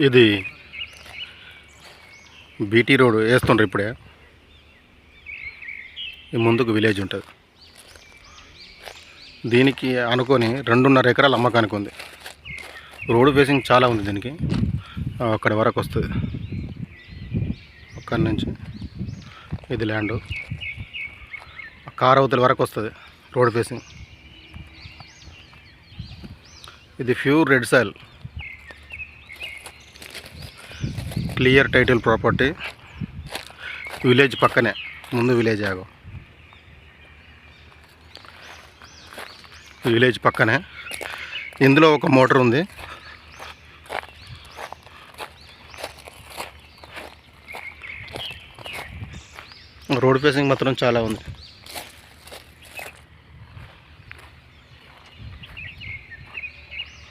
ఇది BT road వేస్తుండ్రు ఇప్పుడే. ఈ ముందుకు విలేజ్ ఉంటుంది. దీనికి అనుకొని 2.5 ఎకరాల అమ్మకానికి ఉంది. రోడ్ ఫేసింగ్ చాలా ఉంది దీనికి. అక్కడ వరకు వస్తుంది. అక్కడి నుంచి ఇది ల్యాండ్ కార్ అవతల వరకు వస్తుంది రోడ్ ఫేసింగ్. ఇది pure red soil, clear title property. Village పక్కనే, ముందు విలేజ్ ఆగో, విలేజ్ పక్కనే. ఇందులో ఒక మోటార్ ఉంది. రోడ్ ఫేసింగ్ మాత్రం చాలా ఉంది.